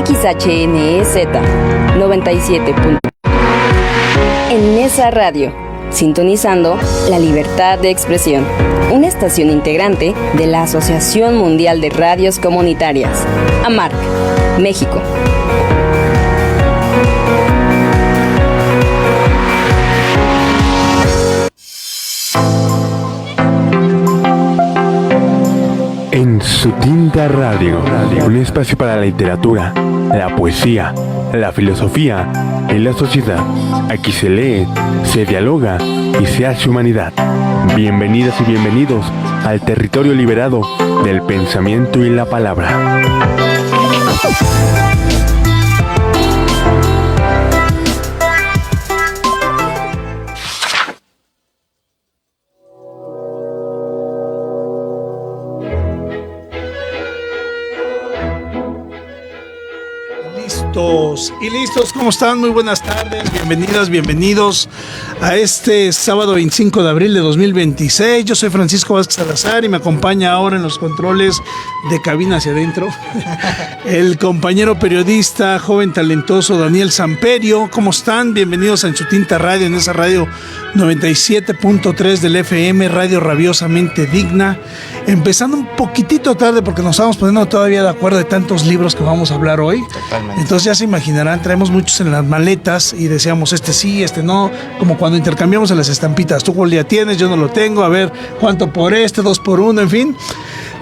XHNEZ 97. En Nesa Radio, sintonizando la libertad de expresión, una estación integrante de la Asociación Mundial de Radios Comunitarias, AMARC, México. En Su Tinta Radio, un espacio para la literatura, la poesía, la filosofía y la sociedad. Aquí se lee, se dialoga y se hace humanidad. Bienvenidas y bienvenidos al territorio liberado del pensamiento y la palabra. Listos, ¿cómo están? Muy buenas tardes, bienvenidas, bienvenidos a este sábado 25 de abril de 2026. Yo soy Francisco Vázquez Salazar y me acompaña ahora en los controles de cabina hacia adentro el compañero periodista, joven talentoso Daniel Samperio. ¿Cómo están? Bienvenidos a En Su Tinta Radio, en esa radio 97.3 del FM, radio rabiosamente digna. Empezando un poquitito tarde porque nos estamos poniendo todavía de acuerdo de tantos libros que vamos a hablar hoy. Totalmente. Entonces ya se imaginarán, traemos muchos en las maletas y decíamos este sí, este no, como cuando intercambiamos en las estampitas. Tú cuál día tienes, yo no lo tengo, a ver cuánto por este, 2 por 1, en fin.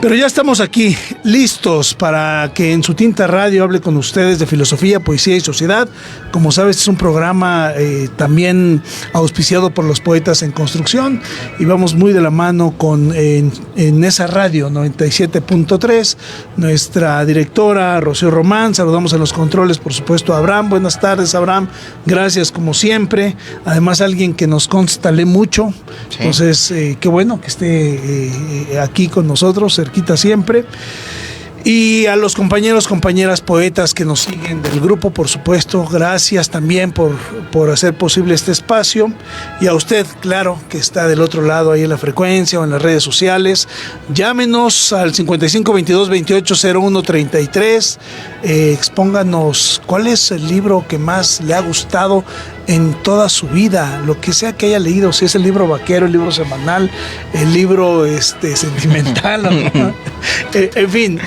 Pero ya estamos aquí, listos para que En Su Tinta Radio hable con ustedes de filosofía, poesía y sociedad. Como sabes, es un programa también auspiciado por los poetas en construcción y vamos muy de la mano con en esa radio 97.3, nuestra directora Rocío Román. Saludamos a los controles, por supuesto, a Abraham. Buenas tardes, Abraham. Gracias, como siempre. Además, alguien que nos consta lee mucho. Sí. Entonces, qué bueno que esté aquí con nosotros, cerquita siempre. Y a los compañeros, compañeras poetas que nos siguen del grupo, por supuesto, gracias también por hacer posible este espacio. Y a usted, claro, que está del otro lado ahí en la frecuencia o en las redes sociales. Llámenos al 55 22 28 01 33. Expónganos cuál es el libro que más le ha gustado en toda su vida, lo que sea que haya leído, si es el libro vaquero, el libro semanal, el libro sentimental, ¿no? En fin,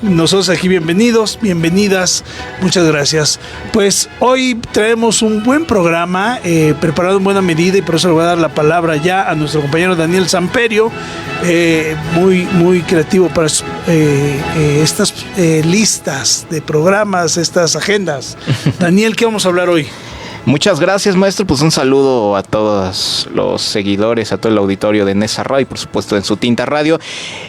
nosotros aquí bienvenidos, bienvenidas, muchas gracias. Pues hoy traemos un buen programa, preparado en buena medida, y por eso le voy a dar la palabra ya a nuestro compañero Daniel Samperio, muy creativo para estas listas de programas, estas agendas. Daniel, ¿qué vamos a hablar hoy? Muchas gracias, maestro. Pues un saludo a todos los seguidores, a todo el auditorio de Nesa Radio y por supuesto En Su Tinta Radio.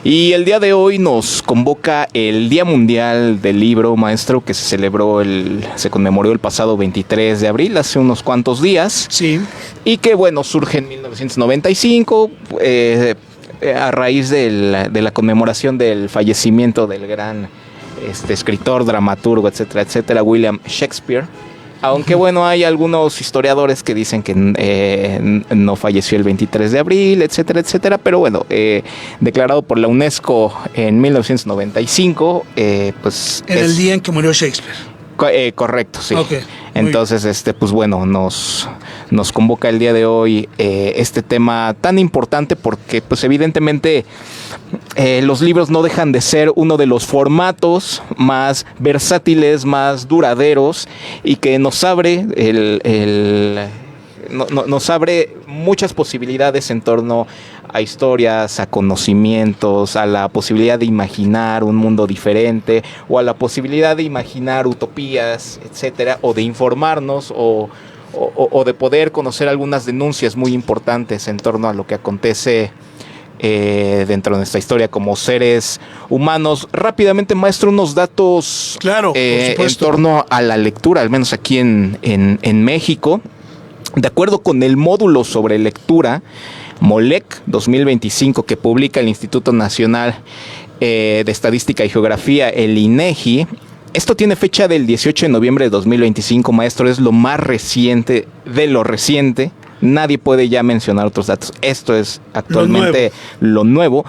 Y el día de hoy nos convoca el Día Mundial del Libro, maestro, que se conmemoró el pasado 23 de abril, hace unos cuantos días. Sí. Y que, bueno, surge en 1995, a raíz de la conmemoración del fallecimiento del gran escritor, dramaturgo, etcétera, etcétera, William Shakespeare. Aunque bueno, hay algunos historiadores que dicen que no falleció el 23 de abril, etcétera, etcétera. Pero bueno, declarado por la UNESCO en 1995, pues... En el día en que murió Shakespeare. Correcto, sí. Okay, entonces, pues bueno, nos convoca el día de hoy este tema tan importante porque, pues evidentemente, los libros no dejan de ser uno de los formatos más versátiles, más duraderos y que nos abre nos abre muchas posibilidades en torno a historias, a conocimientos, a la posibilidad de imaginar un mundo diferente o a la posibilidad de imaginar utopías, etcétera, o de informarnos o de poder conocer algunas denuncias muy importantes en torno a lo que acontece dentro de nuestra historia como seres humanos. Rápidamente, maestro, unos datos en torno a la lectura, al menos aquí en México. De acuerdo con el módulo sobre lectura, MOLEC 2025, que publica el Instituto Nacional de Estadística y Geografía, el INEGI, esto tiene fecha del 18 de noviembre de 2025, maestro, es lo más reciente de lo reciente. Nadie puede ya mencionar otros datos. Esto es actualmente lo nuevo.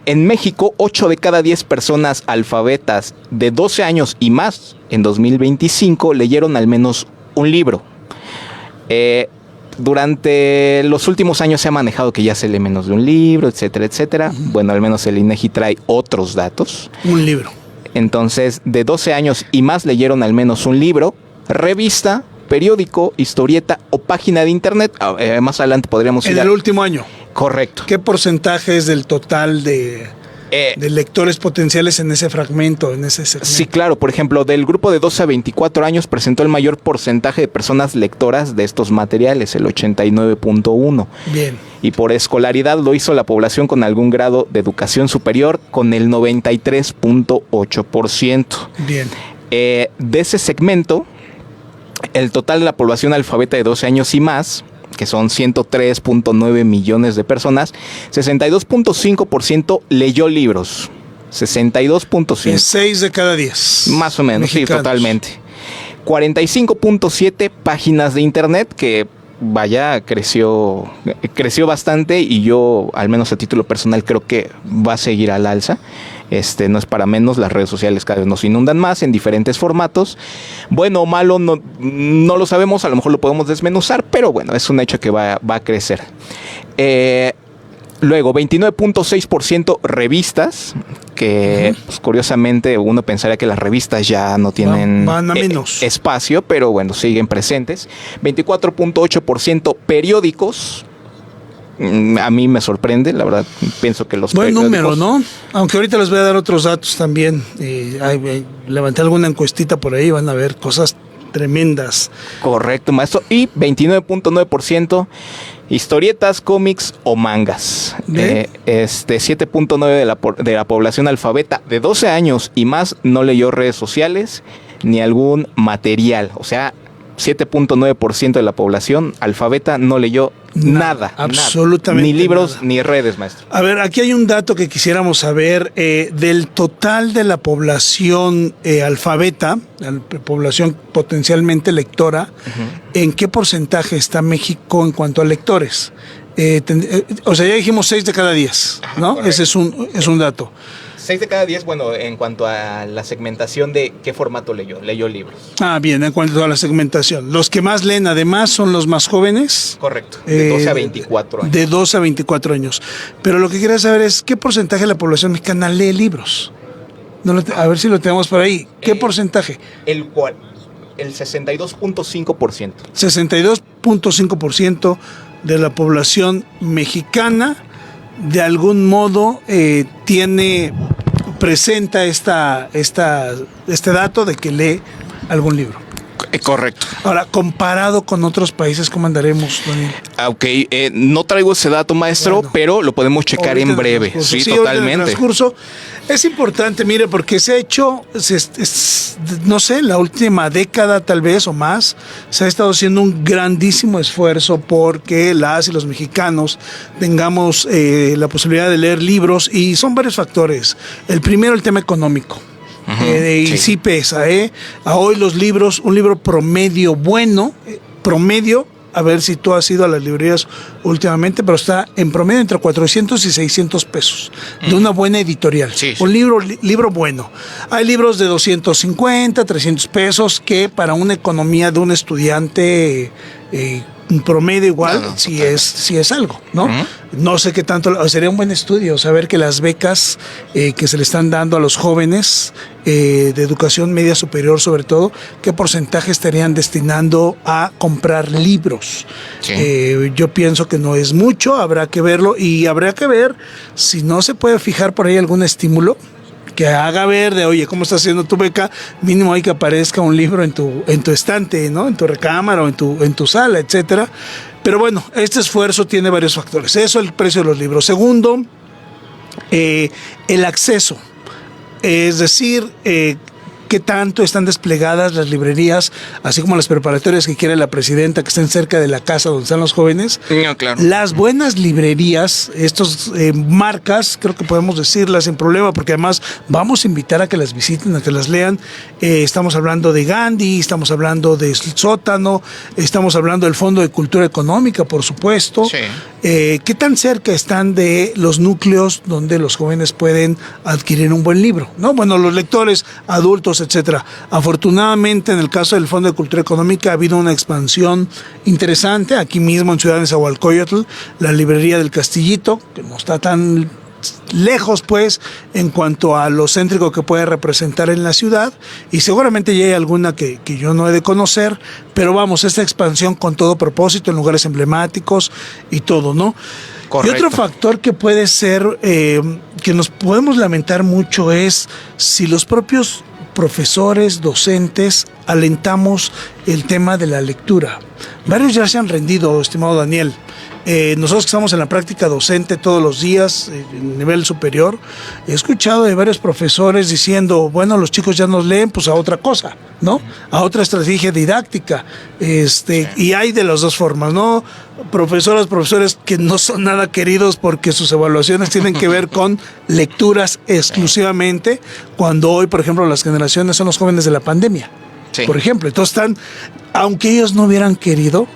En México, 8 de cada 10 personas alfabetas de 12 años y más en 2025 leyeron al menos un libro. Durante los últimos años se ha manejado que ya se lee menos de un libro, etcétera, etcétera. Bueno, al menos el INEGI trae otros datos. Un libro. Entonces, de 12 años y más leyeron al menos un libro, revista, periódico, historieta o página de internet. Más adelante podríamos ir En el último año. Correcto. ¿Qué porcentaje es del total de lectores potenciales en ese fragmento, en ese segmento? Sí, claro. Por ejemplo, del grupo de 12 a 24 años presentó el mayor porcentaje de personas lectoras de estos materiales, el 89.1. Bien. Y por escolaridad lo hizo la población con algún grado de educación superior, con el 93.8%. Bien. De ese segmento, el total de la población alfabeta de 12 años y más, que son 103.9 millones de personas, 62.5% leyó libros. 62.5. 6 de cada 10. Más o menos, mexicanos. Sí, totalmente. 45.7 páginas de internet, que vaya, creció bastante, y yo, al menos a título personal, creo que va a seguir al alza. No es para menos, las redes sociales cada vez nos inundan más en diferentes formatos. Bueno o malo, no lo sabemos, a lo mejor lo podemos desmenuzar, pero bueno, es un hecho que va a crecer. Luego, 29.6% revistas, que pues, curiosamente uno pensaría que las revistas ya no tienen van a menos espacio, pero bueno, siguen presentes. 24.8% periódicos. A mí me sorprende, la verdad, pienso que los buen periódicos... número, ¿no? Aunque ahorita les voy a dar otros datos también. Levanté alguna encuestita por ahí, van a ver cosas tremendas. Correcto, maestro. Y 29.9% historietas, cómics o mangas. 7.9% de la población alfabeta de 12 años y más no leyó redes sociales ni algún material. O sea, 7.9% de la población alfabeta no leyó nada. Absolutamente. Ni libros nada. ni redes, maestro. A ver, aquí hay un dato que quisiéramos saber. Del total de la población alfabeta, la población potencialmente lectora, ¿en qué porcentaje está México en cuanto a lectores? O sea, ya dijimos 6 de cada 10, ¿no? Correcto. Ese es un dato. 6 de cada 10, bueno, en cuanto a la segmentación de qué formato leyó libros. Ah, bien, en cuanto a la segmentación. Los que más leen, además, son los más jóvenes. Correcto, de 12 a 24 años. De 12 a 24 años. Pero lo que quería saber es, ¿qué porcentaje de la población mexicana lee libros? A ver si lo tenemos por ahí. ¿Qué porcentaje? El 62.5%. 62.5% de la población mexicana de algún modo presenta este dato de que lee algún libro. Correcto. Ahora, comparado con otros países, ¿cómo andaremos, Daniel? Ok, no traigo ese dato, maestro, Bueno, pero lo podemos checar ahorita en breve. transcurso. Sí, ahorita en el totalmente. transcurso. Es importante, mire, porque se ha hecho, no sé, la última década tal vez o más, se ha estado haciendo un grandísimo esfuerzo porque las y los mexicanos tengamos la posibilidad de leer libros, y son varios factores. El primero, el tema económico. Y sí pesa, a hoy los libros, un libro promedio bueno, a ver si tú has ido a las librerías últimamente, pero está en promedio entre 400 y 600 pesos de una buena editorial. Sí. Un libro bueno. Hay libros de 250, 300 pesos que para una economía de un estudiante un promedio igual, sí es algo, ¿no? No sé qué tanto, sería un buen estudio saber que las becas que se le están dando a los jóvenes de educación media superior, sobre todo, qué porcentaje estarían destinando a comprar libros. Sí. Yo pienso que no es mucho, habrá que verlo, y habrá que ver si no se puede fijar por ahí algún estímulo que haga ver de, oye, ¿cómo estás haciendo tu beca? Mínimo hay que aparezca un libro en tu estante, ¿no? En tu recámara o en tu sala, etcétera. Pero bueno, este esfuerzo tiene varios factores. Eso, el precio de los libros. Segundo, el acceso. Es decir, ¿qué qué tanto están desplegadas las librerías, así como las preparatorias que quiere la presidenta, que estén cerca de la casa donde están los jóvenes. No, claro. Las buenas librerías, estos marcas, creo que podemos decirlas sin problema, porque además vamos a invitar a que las visiten, a que las lean. Estamos hablando de Gandhi, estamos hablando de Sótano, estamos hablando del Fondo de Cultura Económica, por supuesto. Sí. ¿Qué tan cerca están de los núcleos donde los jóvenes pueden adquirir un buen libro? ¿No? Bueno, los lectores, adultos, etcétera. Afortunadamente, en el caso del Fondo de Cultura Económica ha habido una expansión interesante. Aquí mismo en Ciudad de Nezahualcóyotl, la librería del Castillito, que no está tan lejos pues en cuanto a lo céntrico que puede representar en la ciudad, y seguramente ya hay alguna que yo no he de conocer, pero vamos, esta expansión con todo propósito en lugares emblemáticos y todo, ¿no? Correcto. Y otro factor que puede ser que nos podemos lamentar mucho es si los propios profesores, docentes, alentamos el tema de la lectura. Varios ya se han rendido, estimado Daniel. Nosotros que estamos en la práctica docente todos los días, en nivel superior, he escuchado de varios profesores diciendo, bueno, los chicos ya nos leen, pues a otra cosa, ¿no? A otra estrategia didáctica. Y hay de las dos formas, ¿no? Profesores que no son nada queridos porque sus evaluaciones tienen que ver con lecturas exclusivamente, cuando hoy, por ejemplo, las generaciones son los jóvenes de la pandemia. Sí. Por ejemplo, entonces están, aunque ellos no hubieran querido,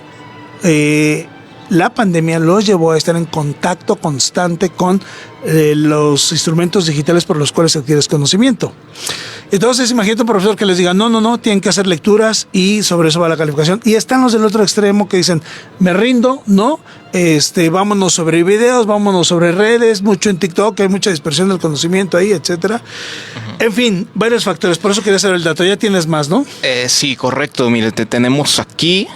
la pandemia los llevó a estar en contacto constante con los instrumentos digitales por los cuales adquieres conocimiento. Entonces, imagínate un profesor que les diga, no, tienen que hacer lecturas y sobre eso va la calificación. Y están los del otro extremo que dicen, me rindo, no, vámonos sobre videos, vámonos sobre redes, mucho en TikTok, hay mucha dispersión del conocimiento ahí, etcétera. En fin, varios factores, por eso quería saber el dato. Ya tienes más, ¿no? Sí, correcto. Mire, te tenemos aquí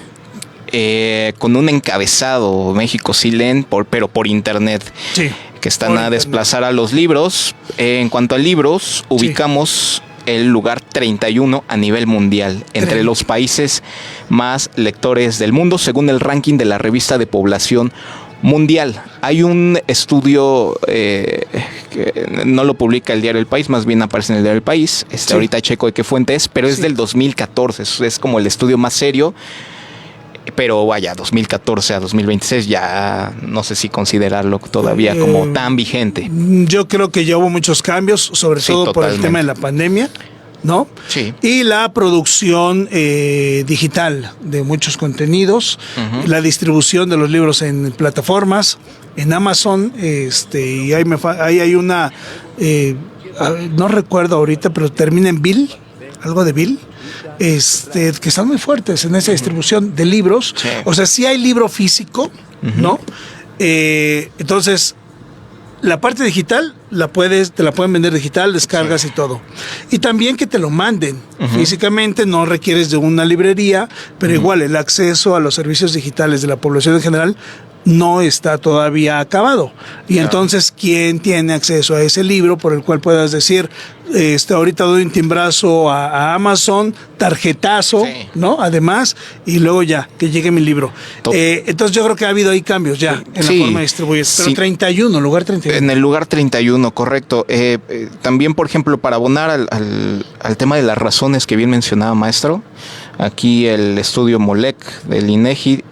con un encabezado, México sí leen, pero por internet. Sí. Que están a desplazar a los libros. En cuanto a libros, ubicamos el lugar 31 a nivel mundial, entre los países más lectores del mundo, según el ranking de la revista de población mundial. Hay un estudio que no lo publica el diario El País, más bien aparece en el diario El País. Sí. Ahorita checo de qué fuente es, pero es del 2014. Es como el estudio más serio. Pero vaya, 2014 a 2026 ya no sé si considerarlo todavía como tan vigente. Yo creo que ya hubo muchos cambios, sobre todo por el tema de la pandemia, ¿no? Sí. Y la producción digital de muchos contenidos, la distribución de los libros en plataformas, en Amazon, y ahí hay una, no recuerdo ahorita, pero termina en Bill, algo de Bill. Que están muy fuertes en esa distribución de libros. Sí. O sea, sí hay libro físico, ¿no? Entonces, la parte digital te la pueden vender digital, descargas y todo. Y también que te lo manden físicamente, no requieres de una librería, pero igual el acceso a los servicios digitales de la población en general no está todavía acabado. Y entonces, ¿quién tiene acceso a ese libro por el cual puedas decir, ahorita doy un timbrazo a Amazon, tarjetazo, ¿no? Además, y luego ya, que llegue mi libro. Entonces yo creo que ha habido ahí cambios ya en la forma de distribuir. Pero 31, lugar 31. En el lugar 31, correcto. También, por ejemplo, para abonar al tema de las razones que bien mencionaba, maestro, aquí el estudio MOLEC del INEGI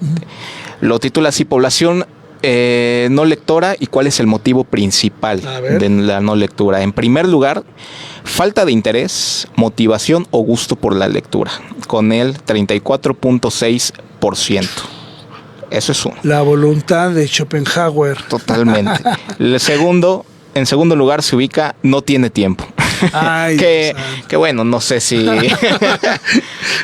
lo titula así: población no lectora y cuál es el motivo principal de la no lectura. En primer lugar, falta de interés, motivación o gusto por la lectura, con el 34.6%. Eso es uno. La voluntad de Schopenhauer. Totalmente. En segundo lugar se ubica no tiene tiempo. Ay, que bueno, no sé si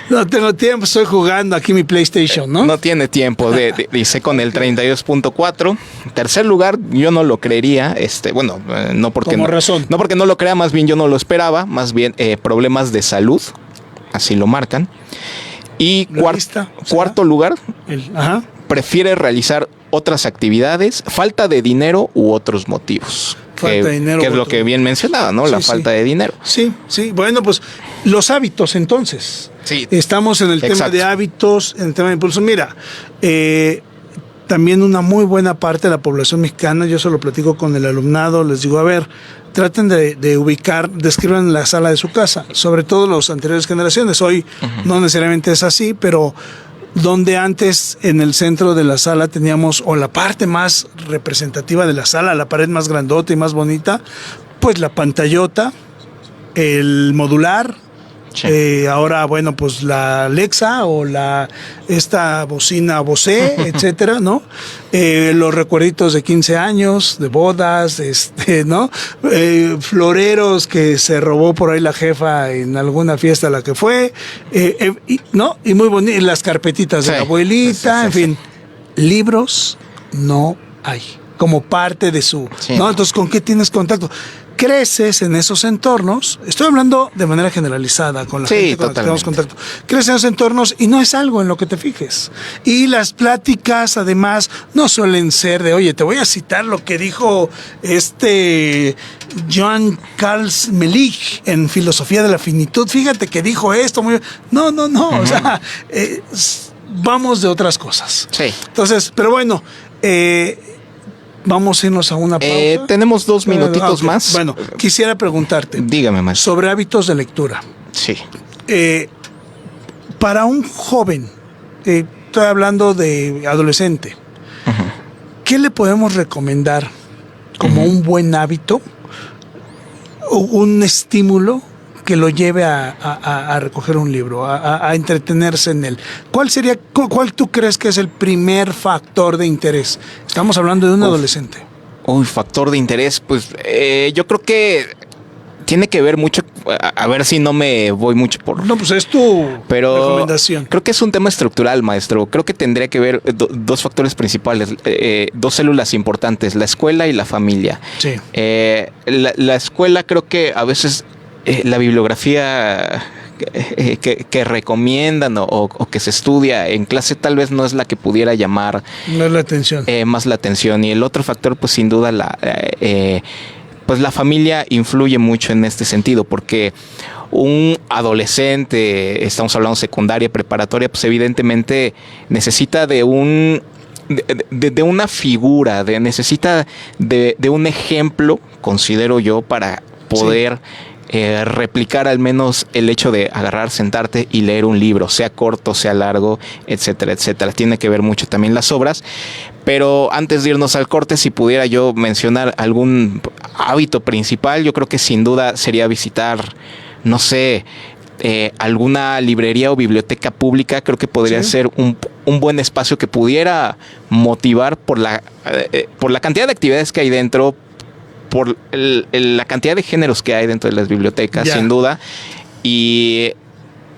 no tengo tiempo, estoy jugando aquí mi PlayStation, ¿no? No tiene tiempo, dice con el 32.4. Tercer lugar, yo no lo creería, no porque no porque no lo crea, más bien yo no lo esperaba, más bien problemas de salud, así lo marcan. Y cuarto lugar, prefiere realizar otras actividades, falta de dinero u otros motivos. Que es lo que bien mencionaba, ¿no? La falta de dinero. Sí. Bueno, pues los hábitos, entonces. Sí. Estamos en el tema de hábitos, en el tema de impulso. Mira, también una muy buena parte de la población mexicana, yo se lo platico con el alumnado, les digo, a ver, traten de ubicar, describan la sala de su casa, sobre todo las anteriores generaciones. Hoy no necesariamente es así, pero donde antes en el centro de la sala teníamos, o la parte más representativa de la sala, la pared más grandota y más bonita, pues la pantallota, el modular, ahora bueno, pues la Alexa o esta bocina Bose, etcétera, ¿no? Los recuerditos de 15 años, de bodas, ¿no? Floreros que se robó por ahí la jefa en alguna fiesta a la que fue, ¿no? Y muy bonito, las carpetitas de la abuelita, en fin, libros no hay, como parte de su, ¿no? Entonces, ¿con qué tienes contacto? Creces en esos entornos, estoy hablando de manera generalizada con la gente con la que tenemos contacto, creces en esos entornos y no es algo en lo que te fijes. Y las pláticas además no suelen ser de, oye, te voy a citar lo que dijo Joan Carles Melich en Filosofía de la Finitud, fíjate que dijo esto, no, o sea, vamos de otras cosas. Sí. Entonces, pero bueno, vamos a irnos a una pausa. Tenemos 2 minutitos más. Bueno, quisiera preguntarte. Dígame, maestro. Sobre hábitos de lectura. Sí. Para un joven, estoy hablando de adolescente, ¿qué le podemos recomendar como un buen hábito o un estímulo que lo lleve a recoger un libro, a entretenerse en él? ¿Cuál tú crees que es el primer factor de interés? Estamos hablando de un adolescente. Factor de interés, pues yo creo que tiene que ver mucho, a ver si no me voy mucho por... No, pues es tu recomendación. Creo que es un tema estructural, maestro. Creo que tendría que ver dos factores principales, 2 células importantes, la escuela y la familia. Sí. La escuela, creo que a veces la bibliografía que recomiendan o que se estudia en clase tal vez no es la que pudiera llamar más la atención. Más la atención. Y el otro factor, pues sin duda, pues la familia influye mucho en este sentido, porque un adolescente, estamos hablando secundaria, preparatoria, pues evidentemente necesita de una figura, necesita de un ejemplo, considero yo, para poder replicar al menos el hecho de agarrar, sentarte y leer un libro, sea corto, sea largo, etcétera, etcétera. Tiene que ver mucho también las obras. Pero antes de irnos al corte, si pudiera yo mencionar algún hábito principal, yo creo que sin duda sería visitar, no sé, alguna librería o biblioteca pública. Creo que podría ser un buen espacio que pudiera motivar por la cantidad de actividades que hay dentro, por la cantidad de géneros que hay dentro de las bibliotecas, sin duda, y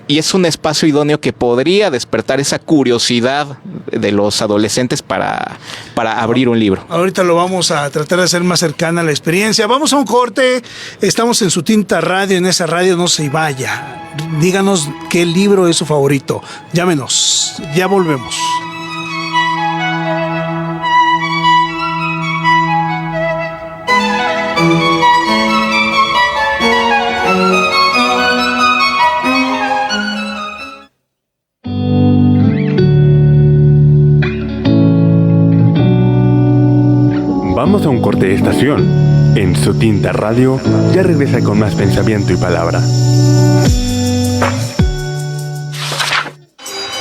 es un espacio idóneo que podría despertar esa curiosidad de los adolescentes para abrir un libro. Ahorita lo vamos a tratar de hacer más cercana a la experiencia. Vamos a un corte, estamos en Su Tinta Radio, en esa radio no se vaya. Díganos qué libro es su favorito, llámenos, ya volvemos. Vamos a un corte de estación. En Su Tinta Radio ya regresa con más pensamiento y palabra.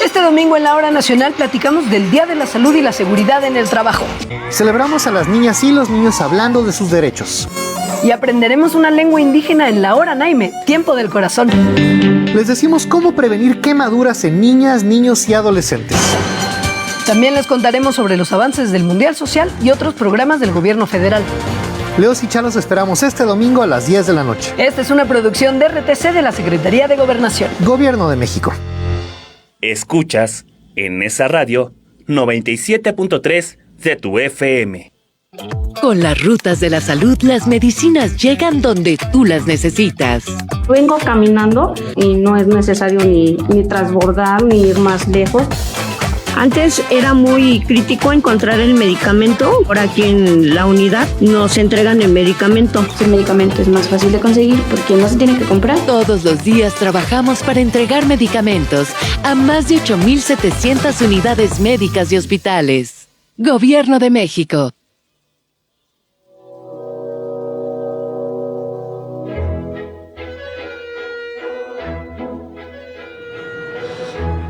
Este domingo en la Hora Nacional platicamos del Día de la Salud y la Seguridad en el Trabajo. Celebramos a las niñas y los niños hablando de sus derechos. Y aprenderemos una lengua indígena en la Hora Naime, Tiempo del Corazón. Les decimos cómo prevenir quemaduras en niñas, niños y adolescentes. También les contaremos sobre los avances del Mundial Social y otros programas del gobierno federal. Leos y Chalos esperamos este domingo a las 10 de la noche. Esta es una producción de RTC de la Secretaría de Gobernación. Gobierno de México. Escuchas en esa radio 97.3 de tu FM. Con las rutas de la salud, las medicinas llegan donde tú las necesitas. Vengo caminando y no es necesario ni transbordar ni ir más lejos. Antes era muy crítico encontrar el medicamento. Ahora aquí en la unidad nos entregan el medicamento. El medicamento es más fácil de conseguir porque no se tiene que comprar. Todos los días trabajamos para entregar medicamentos a más de 8,700 unidades médicas y hospitales. Gobierno de México.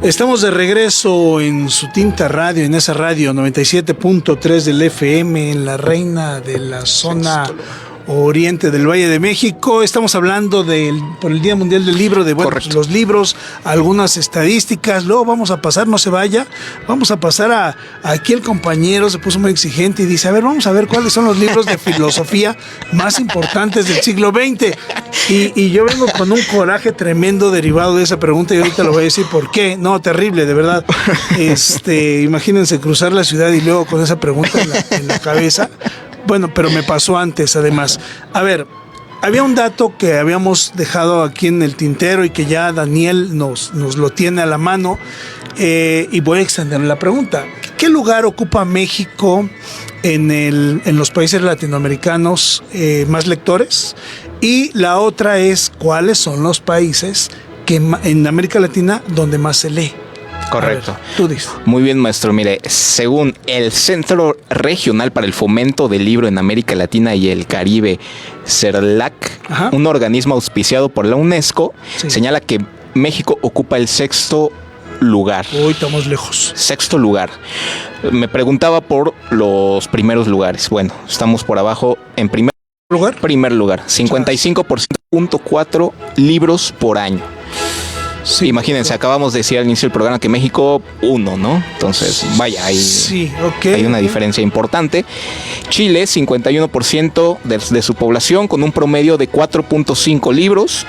Estamos de regreso en su tinta radio, en esa radio 97.3 del FM, en la reina de la zona oriente del Valle de México. Estamos hablando por el Día Mundial del Libro, de los libros, algunas estadísticas. Luego vamos a pasar, no se vaya, vamos a pasar aquí el compañero se puso muy exigente y dice, a ver, vamos a ver cuáles son los libros de filosofía más importantes del siglo XX. Y yo vengo con un coraje tremendo derivado de esa pregunta y ahorita lo voy a decir por qué. No, terrible, de verdad. Imagínense cruzar la ciudad y luego con esa pregunta en la cabeza. Bueno, pero me pasó antes, además. A ver, había un dato que habíamos dejado aquí en el tintero y que ya Daniel nos lo tiene a la mano. Y voy a extender la pregunta. ¿Qué lugar ocupa México en los países latinoamericanos más lectores? Y la otra es, ¿cuáles son los países que en América Latina donde más se lee? Correcto. Ver, tú dices. Muy bien, maestro. Mire, según el Centro Regional para el Fomento del Libro en América Latina y el Caribe, CERLAC, un organismo auspiciado por la UNESCO, señala que México ocupa el 6º lugar. Uy, estamos lejos. 6º lugar. Me preguntaba por los primeros lugares. Bueno, estamos por abajo en primer lugar. 55.4 libros por año. Sí, imagínense, acabamos de decir al inicio del programa que México 1, ¿no? Entonces, vaya, hay una diferencia importante. Chile, 51% de su población, con un promedio de 4.5 libros.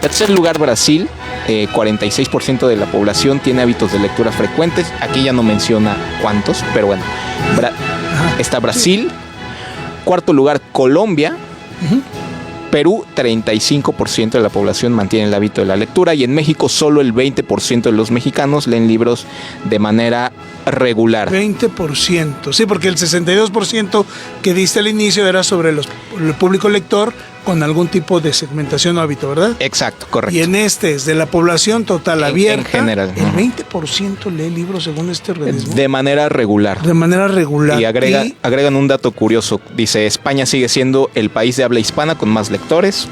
Tercer lugar, Brasil, 46% de la población tiene hábitos de lectura frecuentes. Aquí ya no menciona cuántos, pero bueno. Está Brasil. Cuarto lugar, Colombia. Perú, 35% de la población mantiene el hábito de la lectura, y en México solo el 20% de los mexicanos leen libros de manera regular. 20%, sí, porque el 62% que diste al inicio era sobre el público lector con algún tipo de segmentación o hábito, ¿verdad? Exacto, correcto. Y en es de la población total abierta, en general, el 20% lee libros según este organismo. De manera regular. De manera regular. Y agregan un dato curioso. Dice, España sigue siendo el país de habla hispana con más lectores,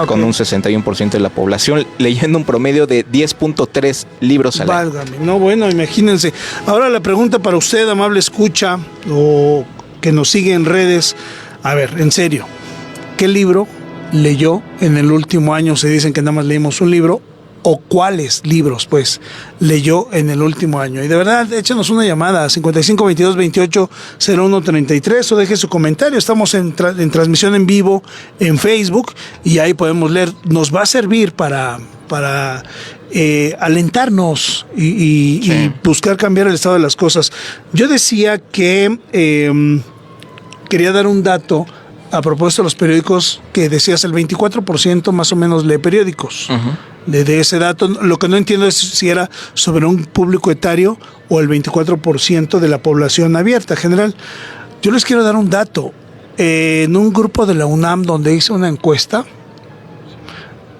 con un 61% de la población leyendo un promedio de 10.3 libros al año. Válgame, no, bueno, imagínense. Ahora la pregunta para usted, amable escucha, o que nos sigue en redes. A ver, en serio, ¿qué libro leyó en el último año? Se dicen que nada más leímos un libro. ¿O cuáles libros, pues, leyó en el último año? Y de verdad, échanos una llamada a 5522280133 o deje su comentario. Estamos en transmisión en vivo en Facebook y ahí podemos leer. Nos va a servir para alentarnos y buscar cambiar el estado de las cosas. Yo decía que quería dar un dato a propósito de los periódicos, que decías el 24% más o menos lee periódicos. De ese dato, lo que no entiendo es si era sobre un público etario o el 24% de la población abierta general. Yo les quiero dar un dato. En un grupo de la UNAM donde hice una encuesta,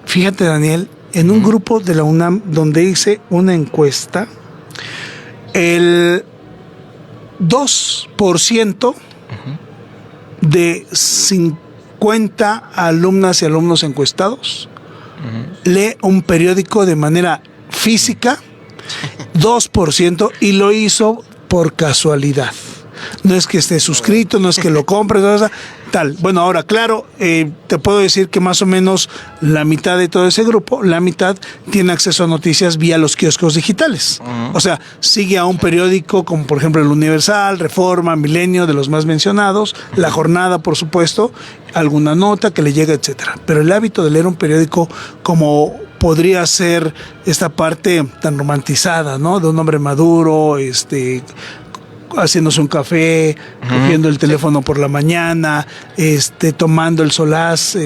fíjate, Daniel, en un grupo de la UNAM donde hice una encuesta, el 2% de 50 alumnas y alumnos encuestados lee un periódico de manera física, 2%, y lo hizo por casualidad. No es que esté suscrito, no es que lo compre, tal. Bueno, ahora, claro, te puedo decir que más o menos la mitad de todo ese grupo, la mitad tiene acceso a noticias vía los kioscos digitales. O sea, sigue a un periódico como por ejemplo El Universal, Reforma, Milenio, de los más mencionados, La Jornada, por supuesto, alguna nota que le llega, etcétera. Pero el hábito de leer un periódico, como podría ser esta parte tan romantizada, ¿no? De un hombre maduro, haciéndose un café, cogiendo el teléfono por la mañana, tomando el solaz,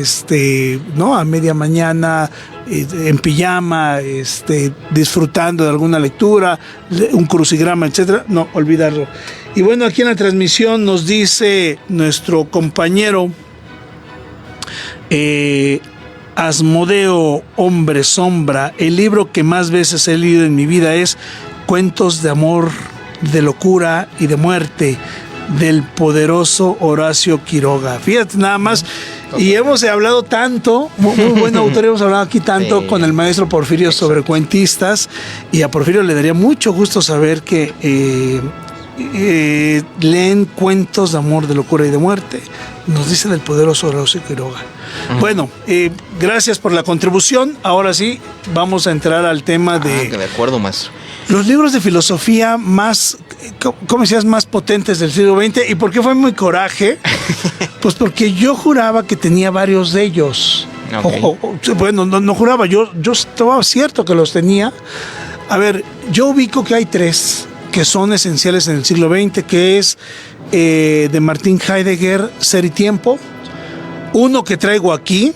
¿no? A media mañana, en pijama, disfrutando de alguna lectura, un crucigrama, etcétera. No, olvidarlo. Y bueno, aquí en la transmisión nos dice nuestro compañero Asmodeo Hombre Sombra: el libro que más veces he leído en mi vida es Cuentos de Amor, de Locura y de Muerte, del poderoso Horacio Quiroga. Fíjate nada más. Y hemos hablado tanto, muy buen autor, hemos hablado aquí tanto con el maestro Porfirio sobre cuentistas, y a Porfirio le daría mucho gusto saber que leen cuentos de amor, de locura y de muerte. Nos dice del poderoso Horacio Quiroga. Bueno, gracias por la contribución. Ahora sí, vamos a entrar al tema de acuerdo, maestro. Los libros de filosofía más, ¿cómo decías?, más potentes del siglo XX. ¿Y por qué fue mi coraje? Pues porque yo juraba que tenía varios de ellos. Okay. Bueno, no juraba, yo estaba cierto que los tenía. A ver, yo ubico que hay 3 que son esenciales en el siglo XX, que es de Martin Heidegger, Ser y Tiempo. Uno que traigo aquí,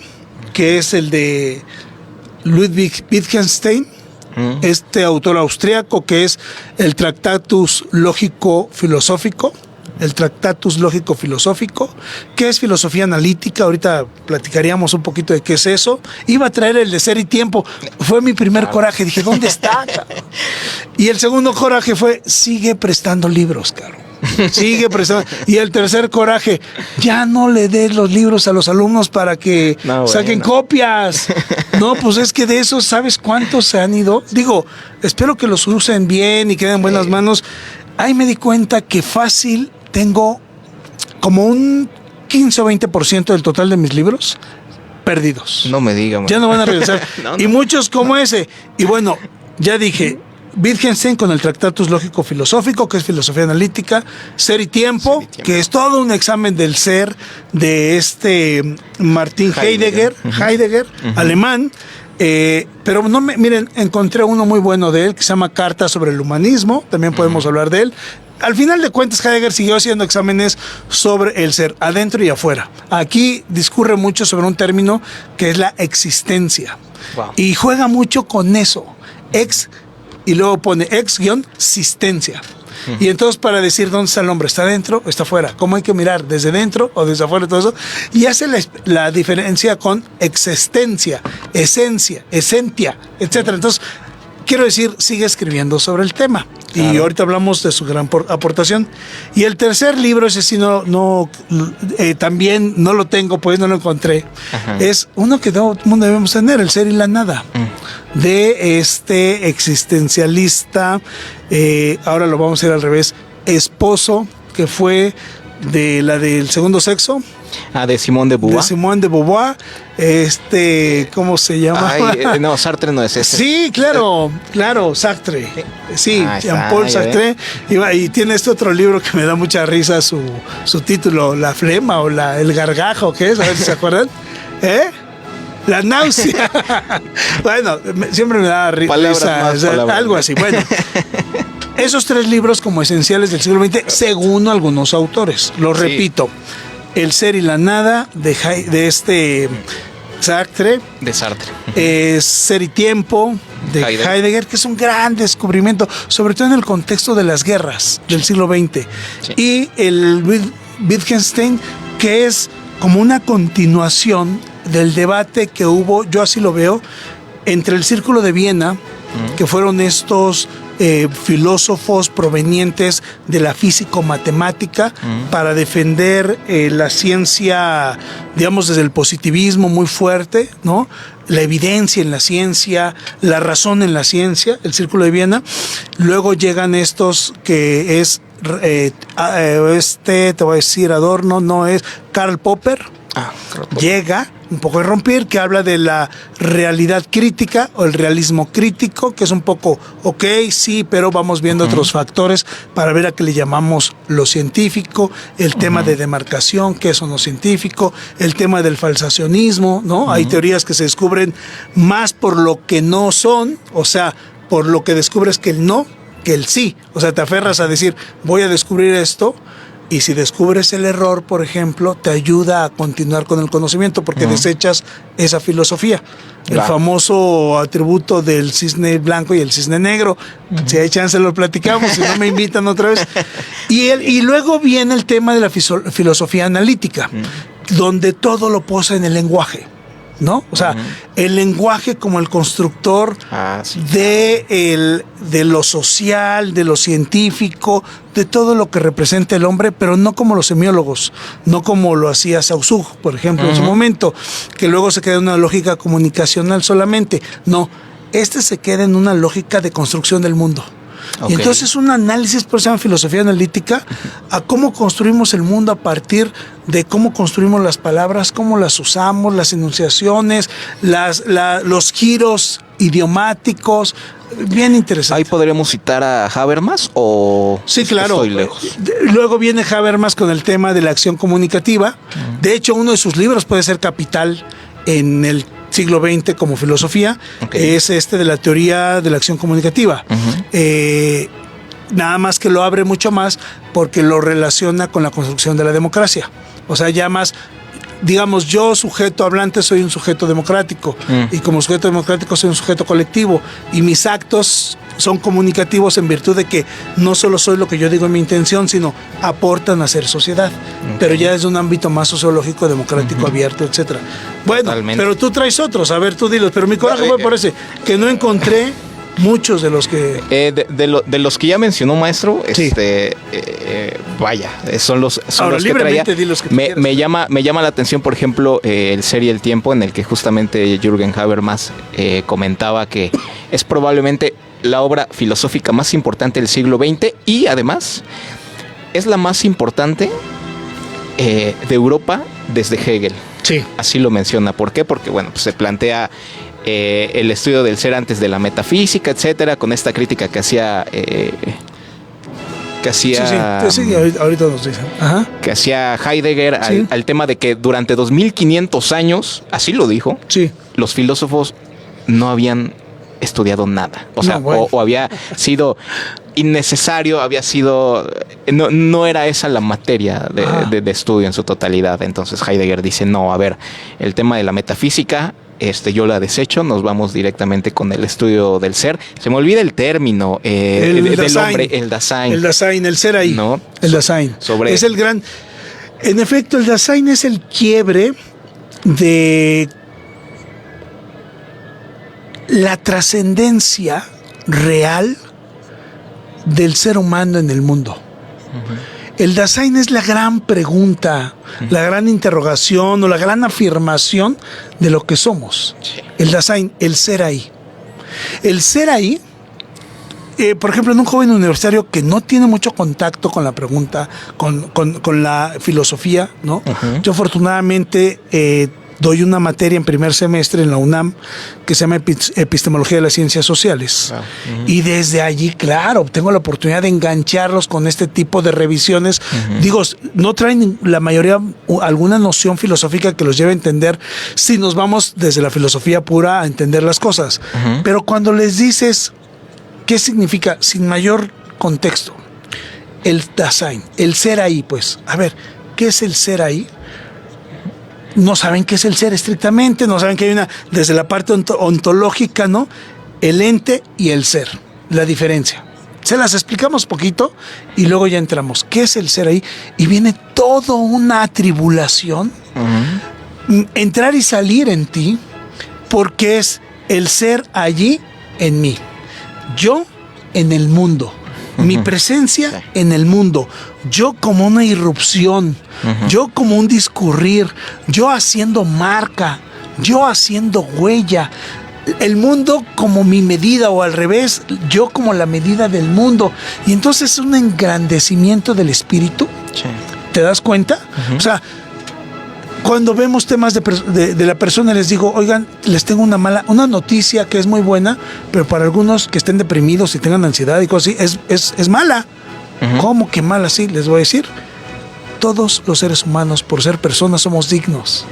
que es el de Ludwig Wittgenstein, este autor austriaco, que es el Tractatus Lógico-Filosófico. El Tractatus Lógico-Filosófico, que es filosofía analítica. Ahorita platicaríamos un poquito de qué es eso. Iba a traer el de Ser y Tiempo. Fue mi primer coraje. Dije, ¿dónde está, cabrón? Y el segundo coraje fue, sigue prestando libros, cabrón. Sigue prestando. Y el tercer coraje, ya no le des los libros a los alumnos para que saquen copias. No, pues es que de esos, ¿sabes cuántos se han ido? Digo, espero que los usen bien y queden en buenas manos. Ahí me di cuenta que fácil tengo como un 15 o 20% del total de mis libros perdidos. No me diga, man. Ya no van a regresar. No. Y muchos como ese. Y bueno, ya dije, Wittgenstein con el Tractatus Lógico-Filosófico, que es filosofía analítica, Ser y Tiempo, que es todo un examen del ser de Martin Heidegger, alemán. Pero no miren, encontré uno muy bueno de él que se llama Carta sobre el Humanismo. También podemos hablar de él. Al final de cuentas, Heidegger siguió haciendo exámenes sobre el ser, adentro y afuera. Aquí discurre mucho sobre un término que es la existencia. Wow. Y juega mucho con eso. Y luego pone ex-sistencia. Y entonces para decir dónde está el hombre, ¿está dentro o está afuera? ¿Cómo hay que mirar? ¿Desde dentro o desde afuera? Todo eso. Y hace la diferencia con existencia, esencia, etcétera. Entonces, quiero decir, sigue escribiendo sobre el tema. Claro. Y ahorita hablamos de su gran aportación. Y el tercer libro, ese sí también no lo tengo, pues no lo encontré. Ajá. Es uno que todo el mundo debemos tener, El Ser y la Nada. De este existencialista, ahora lo vamos a ir al revés, esposo, que fue de la del segundo sexo. De Simone de Beauvoir. De Simone de Beauvoir. ¿Cómo se llama? No, Sartre no es ese. Sí, claro, Sartre. Sí, Jean-Paul Sartre. Y tiene este otro libro que me da mucha risa, su título, La Flema o el Gargajo, ¿qué es? A ver si se acuerdan. La náusea. Bueno, siempre me da risa. Algo así. Bueno. Esos 3 libros como esenciales del siglo XX, según algunos autores. Los repito. El Ser y la Nada de Sartre. De Sartre. Ser y Tiempo de Heidegger, que es un gran descubrimiento, sobre todo en el contexto de las guerras del siglo XX. Sí. Y el Wittgenstein, que es como una continuación del debate que hubo, yo así lo veo, entre el Círculo de Viena, que fueron estos filósofos provenientes de la físico-matemática para defender la ciencia, digamos, desde el positivismo muy fuerte, ¿no? La evidencia en la ciencia, la razón en la ciencia, el Círculo de Viena. Luego llegan estos que es, te voy a decir Adorno, no es Karl Popper. Llega un poco a romper, que habla de la realidad crítica o el realismo crítico, que es un poco, sí, pero vamos viendo otros factores para ver a qué le llamamos lo científico, el tema de demarcación, que es lo científico, el tema del falsacionismo, ¿no? Hay teorías que se descubren más por lo que no son, o sea, por lo que descubres que el no, que el sí. O sea, te aferras a decir, voy a descubrir esto. Y si descubres el error, por ejemplo, te ayuda a continuar con el conocimiento porque desechas esa filosofía. El famoso atributo del cisne blanco y el cisne negro. Si hay chance lo platicamos, si no me invitan otra vez. Y luego viene el tema de la filosofía analítica, donde todo lo posa en el lenguaje. ¿no? O sea, el lenguaje como el constructor de lo social, de lo científico, de todo lo que representa el hombre, pero no como los semiólogos, no como lo hacía Saussure, por ejemplo, en su momento, que luego se queda en una lógica comunicacional solamente. No, se queda en una lógica de construcción del mundo. Y entonces un análisis, por eso se llama filosofía analítica, a cómo construimos el mundo a partir de cómo construimos las palabras, cómo las usamos, las enunciaciones, los giros idiomáticos. Bien interesante. ¿Ahí podríamos citar a Habermas o...? Sí, claro. Estoy lejos. Luego viene Habermas con el tema de la acción comunicativa. De hecho, uno de sus libros puede ser capital en el siglo XX como filosofía, es de la teoría de la acción comunicativa. Nada más que lo abre mucho más porque lo relaciona con la construcción de la democracia. O sea, ya más, digamos, yo sujeto hablante soy un sujeto democrático y como sujeto democrático soy un sujeto colectivo y mis actos son comunicativos en virtud de que no solo soy lo que yo digo en mi intención, sino aportan a ser sociedad, pero ya desde un ámbito más sociológico, democrático, abierto, etcétera. Bueno, totalmente. Pero tú traes otros, a ver, tú dilos, pero mi coraje fue por ese, que no encontré muchos de los que... de los que ya mencionó, maestro, sí. Vaya, son los Ahora, que traía. Di los que me llama la atención, por ejemplo, el Ser y el Tiempo, en el que justamente Jürgen Habermas comentaba que es probablemente la obra filosófica más importante del siglo XX y además es la más importante de Europa desde Hegel. Sí. Así lo menciona. ¿Por qué? Porque, bueno, pues se plantea el estudio del ser antes de la metafísica, etcétera, con esta crítica que hacía... Sí, ahorita nos dicen. Ajá. Que hacía Heidegger al tema de que durante 2500 años, así lo dijo, los filósofos no habían estudiado nada. O sea, o había sido innecesario, había sido... No era esa la materia de estudio en su totalidad. Entonces Heidegger dice, no, a ver, el tema de la metafísica... yo la desecho, nos vamos directamente con el estudio del ser. Se me olvida el término del hombre, el Dasein. El Dasein, el ser ahí. ¿No? El Dasein. Es el gran... En efecto, el Dasein es el quiebre de la trascendencia real del ser humano en el mundo. El Dasein es la gran pregunta, la gran interrogación o la gran afirmación de lo que somos. El Dasein, el ser ahí. El ser ahí, por ejemplo, en un joven universitario que no tiene mucho contacto con la pregunta, con la filosofía, ¿no? Yo afortunadamente doy una materia en primer semestre en la UNAM que se llama Epistemología de las Ciencias Sociales. Y desde allí, claro, tengo la oportunidad de engancharlos con este tipo de revisiones. Digo, no traen la mayoría alguna noción filosófica que los lleve a entender si nos vamos desde la filosofía pura a entender las cosas. Pero cuando les dices qué significa sin mayor contexto, el Dasein, el ser ahí, pues, a ver, ¿qué es el ser ahí? No saben qué es el ser estrictamente, no saben que hay una, desde la parte ontológica, ¿no? El ente y el ser, la diferencia. Se las explicamos poquito y luego ya entramos. ¿Qué es el ser ahí? Y viene toda una atribulación, entrar y salir en ti, porque es el ser allí en mí. Yo en el mundo. Mi presencia en el mundo, yo como una irrupción, yo como un discurrir, yo haciendo marca, yo haciendo huella, el mundo como mi medida o al revés, yo como la medida del mundo. Y entonces es un engrandecimiento del espíritu. ¿Te das cuenta? O sea, cuando vemos temas de la persona, les digo, oigan, les tengo una noticia que es muy buena, pero para algunos que estén deprimidos y tengan ansiedad y cosas así, es mala. ¿Cómo que mala? Sí, les voy a decir. Todos los seres humanos, por ser personas, somos dignos.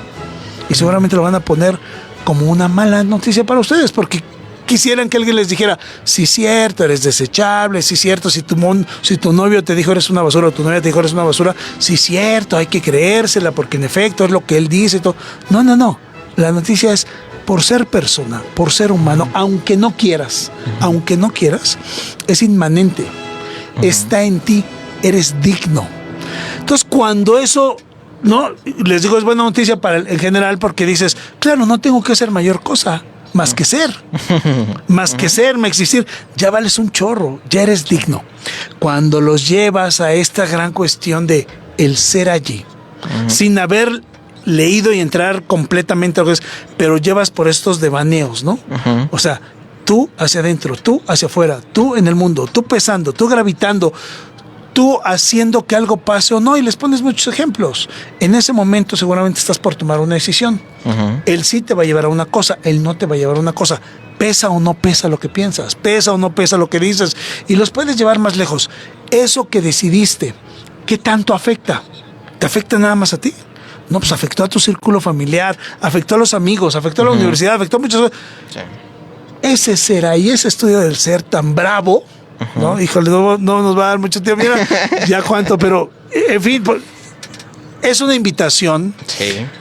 Y seguramente lo van a poner como una mala noticia para ustedes, porque quisieran que alguien les dijera, sí, cierto, eres desechable, sí, cierto, si tu novio te dijo eres una basura o tu novia te dijo eres una basura, sí, cierto, hay que creérsela porque en efecto es lo que él dice y todo. No, la noticia es por ser persona, por ser humano, aunque no quieras, es inmanente, está en ti, eres digno. Entonces cuando eso no, les digo, es buena noticia para en general porque dices, claro, no tengo que hacer mayor cosa. Más que ser, más existir, ya vales un chorro, ya eres digno. Cuando los llevas a esta gran cuestión de el ser allí, sin haber leído y entrar completamente a lo que es, pero llevas por estos devaneos, ¿no? O sea, tú hacia adentro, tú hacia afuera, tú en el mundo, tú pesando, tú gravitando, tú haciendo que algo pase o no, y les pones muchos ejemplos. En ese momento seguramente estás por tomar una decisión. Él sí te va a llevar a una cosa, él no te va a llevar a una cosa. Pesa o no pesa lo que piensas, pesa o no pesa lo que dices, y los puedes llevar más lejos. Eso que decidiste, ¿qué tanto afecta? ¿Te afecta nada más a ti? No, pues afectó a tu círculo familiar, afectó a los amigos, afectó a la universidad, afectó a muchas... Sí. Ese ser ahí, ese estudio del ser tan bravo, ¿no? Híjole, no nos va a dar mucho tiempo, mira, ya cuánto, pero en fin, es una invitación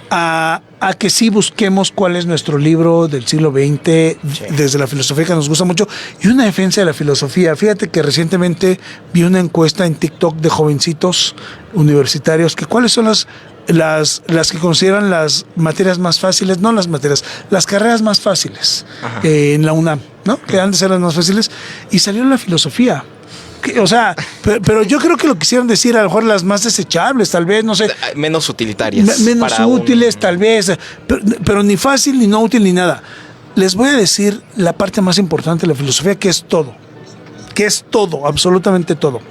a que sí busquemos cuál es nuestro libro del siglo XX, desde la filosofía que nos gusta mucho, y una defensa de la filosofía. Fíjate que recientemente vi una encuesta en TikTok de jovencitos universitarios, que cuáles son las que consideran las materias más fáciles, no las materias, las carreras más fáciles en la UNAM, ¿no? Que han de ser las más fáciles, y salió la filosofía. O sea, pero yo creo que lo quisieron decir a lo mejor las más desechables, tal vez, no sé. Menos utilitarias. Menos útiles, tal vez, pero ni fácil, ni no útil, ni nada. Les voy a decir la parte más importante de la filosofía, que es todo. Que es todo, absolutamente todo.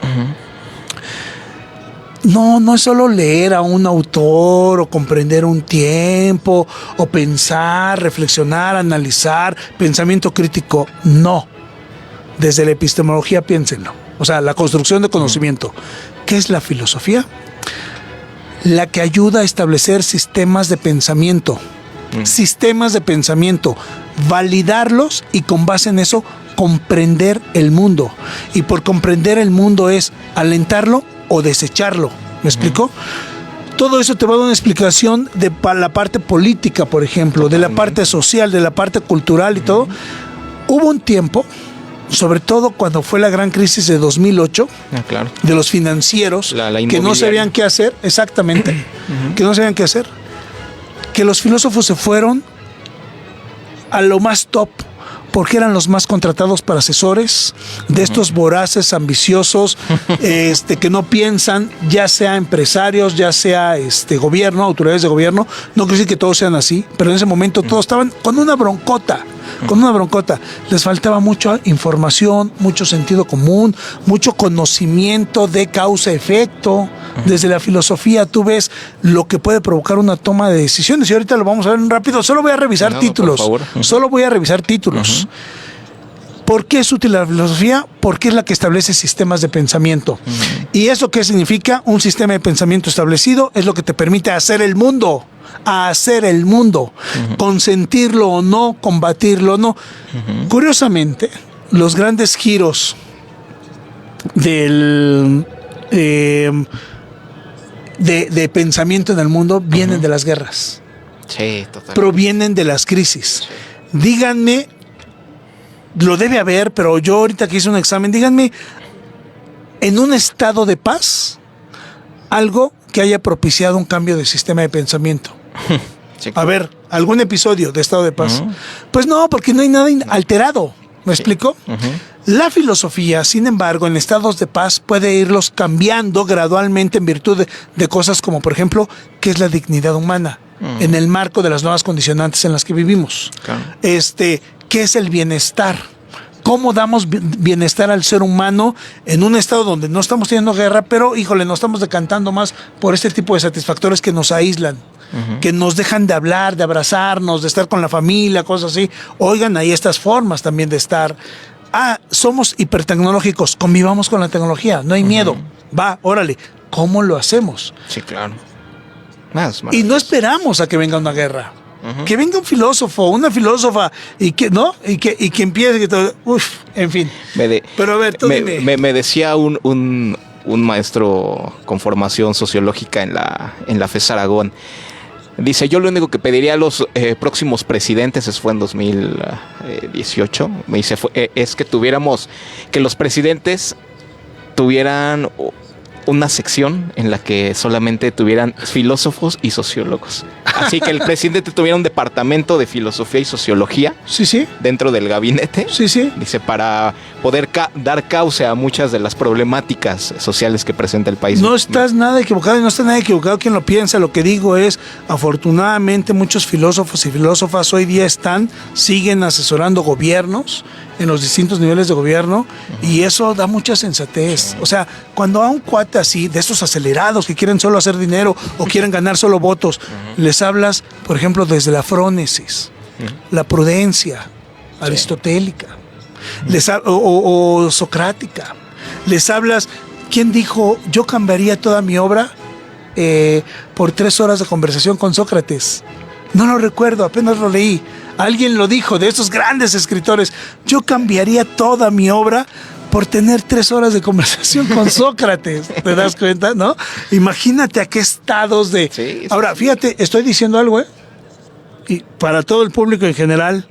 No es solo leer a un autor o comprender un tiempo o pensar, reflexionar, analizar, pensamiento crítico. No. Desde la epistemología piénsenlo. O sea, la construcción de conocimiento. ¿Qué es la filosofía? La que ayuda a establecer sistemas de pensamiento. Sistemas de pensamiento. Validarlos y con base en eso comprender el mundo. Y por comprender el mundo es alentarlo o desecharlo. ¿Me explico? Todo eso te va a dar una explicación de la parte política, por ejemplo, de la parte social, de la parte cultural y todo. Hubo un tiempo, sobre todo cuando fue la gran crisis de 2008, de los financieros, que no sabían qué hacer, exactamente, que no sabían qué hacer, que los filósofos se fueron a lo más top, porque eran los más contratados para asesores de estos voraces, ambiciosos, que no piensan, ya sea empresarios, ya sea gobierno, autoridades de gobierno. No quiero decir que todos sean así, pero en ese momento todos estaban con una broncota. Les faltaba mucha información, mucho sentido común, mucho conocimiento de causa-efecto. Desde la filosofía tú ves lo que puede provocar una toma de decisiones, y ahorita lo vamos a ver rápido. Solo voy a revisar títulos. Por favor. Solo voy a revisar títulos. ¿Por qué es útil la filosofía? Porque es la que establece sistemas de pensamiento. ¿Y eso qué significa? Un sistema de pensamiento establecido es lo que te permite hacer el mundo. Consentirlo o no, combatirlo o no. Curiosamente, los grandes giros de pensamiento en el mundo vienen de las guerras. Sí, totalmente. Provienen de las crisis. Díganme, lo debe haber, pero yo ahorita que hice un examen, díganme, en un estado de paz, algo que haya propiciado un cambio de sistema de pensamiento. Sí, claro. A ver, ¿algún episodio de estado de paz? Pues no, porque no hay nada alterado. ¿Me explico? La filosofía, sin embargo, en estados de paz puede irlos cambiando gradualmente en virtud de cosas como, por ejemplo, ¿qué es la dignidad humana? En el marco de las nuevas condicionantes en las que vivimos. Claro. ¿Qué es el bienestar? ¿Cómo damos bienestar al ser humano en un estado donde no estamos teniendo guerra, pero, híjole, nos estamos decantando más por este tipo de satisfactores que nos aíslan? Que nos dejan de hablar, de abrazarnos, de estar con la familia, cosas así. Oigan, hay estas formas también de estar. Somos hipertecnológicos, convivamos con la tecnología, no hay miedo. Va, órale, ¿cómo lo hacemos? Sí, claro. Y no esperamos a que venga una guerra. Que venga un filósofo, una filósofa, y que empiece. En fin. Pero a ver, tú dime. Me decía un maestro con formación sociológica en la FES Aragón. Dice, yo lo único que pediría a los próximos presidentes, eso fue en 2018, me dice, es que los presidentes tuvieran una sección en la que solamente tuvieran filósofos y sociólogos. Así que el presidente tuviera un departamento de filosofía y sociología dentro del gabinete. Dice, para poder dar cauce a muchas de las problemáticas sociales que presenta el país. No estás nada equivocado, y no está nada equivocado quien lo piensa. Lo que digo es, afortunadamente muchos filósofos y filósofas hoy día siguen asesorando gobiernos en los distintos niveles de gobierno, y eso da mucha sensatez. O sea, cuando a un cuate así, de estos acelerados que quieren solo hacer dinero o quieren ganar solo votos, les hablas, por ejemplo, desde la frónesis, la prudencia aristotélica, o socrática, les hablas. ¿Quién dijo, yo cambiaría toda mi obra por 3 horas de conversación con Sócrates? No lo recuerdo, apenas lo leí. Alguien lo dijo, de estos grandes escritores. Yo cambiaría toda mi obra por tener 3 horas de conversación con Sócrates. ¿Te das cuenta, no? Imagínate a qué estados de... Ahora, fíjate, estoy diciendo algo, y para todo el público en general,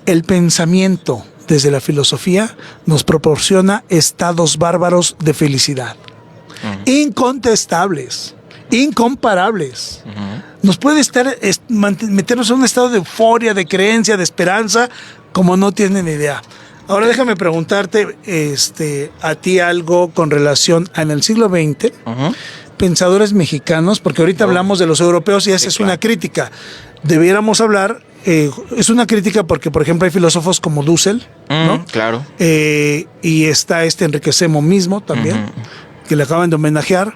el pensamiento desde la filosofía nos proporciona estados bárbaros de felicidad. Incontestables, incomparables. Nos puede meternos en un estado de euforia, de creencia, de esperanza, como no tienen idea. Ahora déjame preguntarte a ti algo con relación a, en el siglo XX, pensadores mexicanos, porque ahorita hablamos de los europeos y esa es una crítica. Debiéramos hablar, es una crítica porque, por ejemplo, hay filósofos como Dussel, ¿no? Claro. Y está Enrique Semo mismo también, que le acaban de homenajear.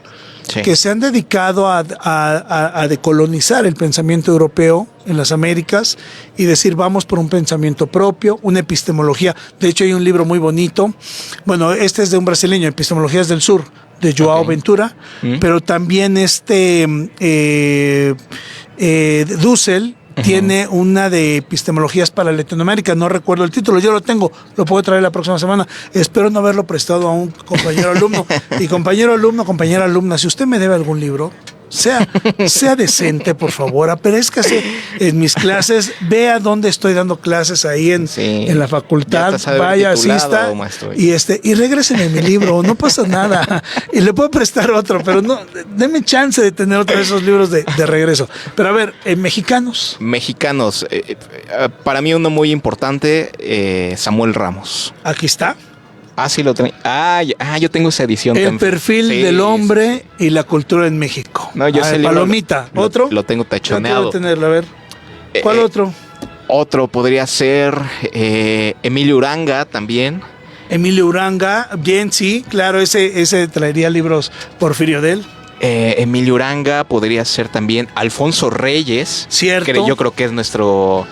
Que se han dedicado a decolonizar el pensamiento europeo en las Américas y decir, vamos por un pensamiento propio, una epistemología. De hecho, hay un libro muy bonito. Bueno, este es de un brasileño, Epistemologías del Sur, de Joao Ventura, pero también Dussel tiene una de epistemologías para Latinoamérica, no recuerdo el título, yo lo tengo, lo puedo traer la próxima semana. Espero no haberlo prestado a un compañero alumno. Y compañero alumno, compañera alumna, si usted me debe algún libro, sea decente, por favor, aparézcase en mis clases, vea dónde estoy dando clases ahí en la facultad, vaya, asista y regréseme mi libro, no pasa nada, y le puedo prestar otro, pero no, deme chance de tener otro de esos libros de regreso. Pero a ver, mexicanos, para mí uno muy importante, Samuel Ramos. Aquí está. Sí lo tengo. Yo tengo esa edición. El perfil del hombre y la cultura en México. No, yo sé. Palomita. ¿Otro? Lo tengo tachoneado. Tenerlo, a ver. ¿Cuál otro? Otro podría ser Emilio Uranga también. Emilio Uranga, bien, sí, claro, ese traería libros Porfirio de él. Emilio Uranga podría ser también Alfonso Reyes. Cierto. Que yo creo que es nuestro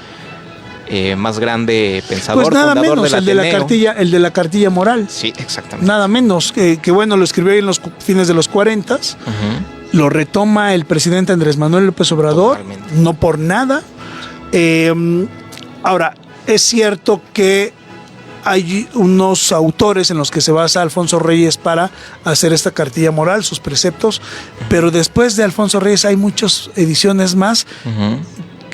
más grande pensador, pues nada fundador menos, del Ateneo. el de la cartilla moral. Sí, exactamente. Nada menos, que bueno, lo escribió en los fines de los 40. Lo retoma el presidente Andrés Manuel López Obrador. Totalmente. No por nada. Ahora, es cierto que hay unos autores en los que se basa Alfonso Reyes para hacer esta cartilla moral, sus preceptos, pero después de Alfonso Reyes hay muchas ediciones más